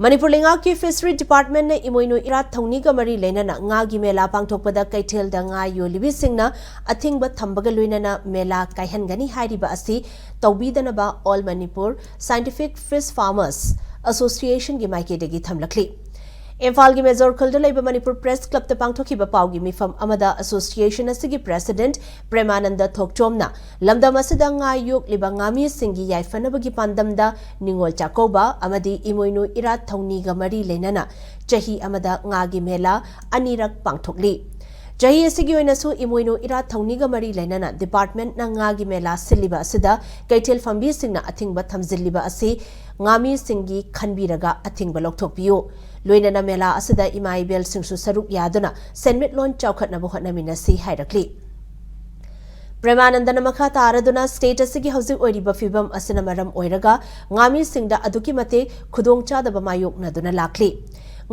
Manipur linga ki fishery department ne Emoinu irat thongni ka mari leinana nga gi mela pangthokpada kaithel da nga yolibi singna athingba thambaga luinana mela kaihangani hairiba asi tawbidana ba All Manipur Scientific Fish Farmers Association gi maikedegi thamlakli Imphal gi Major Khulda leiba Manipur Press Club ta pangthokiba pawgi mifam amada association asigi president Premananda Thokchomna lamdam asida nga yuk liba ngami singi yaifanabagi pandamda ningol chakoba amadi Emoinu irat thongni ga mari leinana chahi amada nga gi mela anirak pangthokli Jahi asigi oinasu Emoinu irat thongni ga mari leinana department na nga gi mela siliba asida kaitel fambi singna athingba thamjilliba asi ngami singi khanbiraga athingba lokthokpiyu Loinana mela asida imai bel singsu saruk yaduna senmit lon chawkhatnabu hotnaminasi hairakli Premanandana makha taraduna state asigi hauzik oiriba fibam asina maram oiraga ngami singda aduki mate khudongchadaba mayoknaduna lakli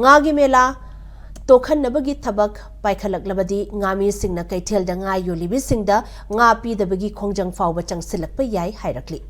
ngagi mela tokhanabagi thabak paikhalak-labadi ngami singna kaithelda nga yolibi singda nga pidabagi khongjang fawba changsilakpa yai hairakli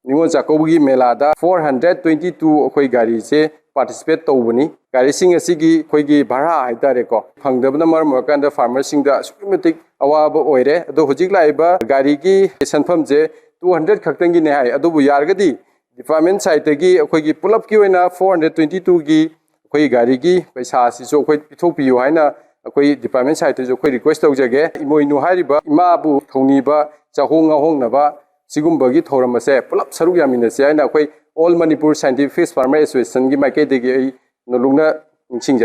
Ningon Jacobi Melada 422 Koi Gari se participate Tobuni, Gari Sing a Sigi, Koigi Bara, Idareco, Hung the Namar Morgan, farmer sing the Sumatic Awaba Oire, the Hujilaiba, Garigi, Sanfamze, 200 Katangi, Adobu Yargadi, Department Saitegi, Koigi pull up Kiwena, 422 Gi, Koi Garigi, Pesasi, so quite Pitopi, Haina, Koi Department Site is a quite request of Jage, Emoinu Hariba, Imabu, Toniba, Jahonga Hongnaba. Sigumbagi thoramase pulap saruk yaminase aina koi All Manipur Scientific Fish Farmer Association gi maike degi nolungna ningsingjari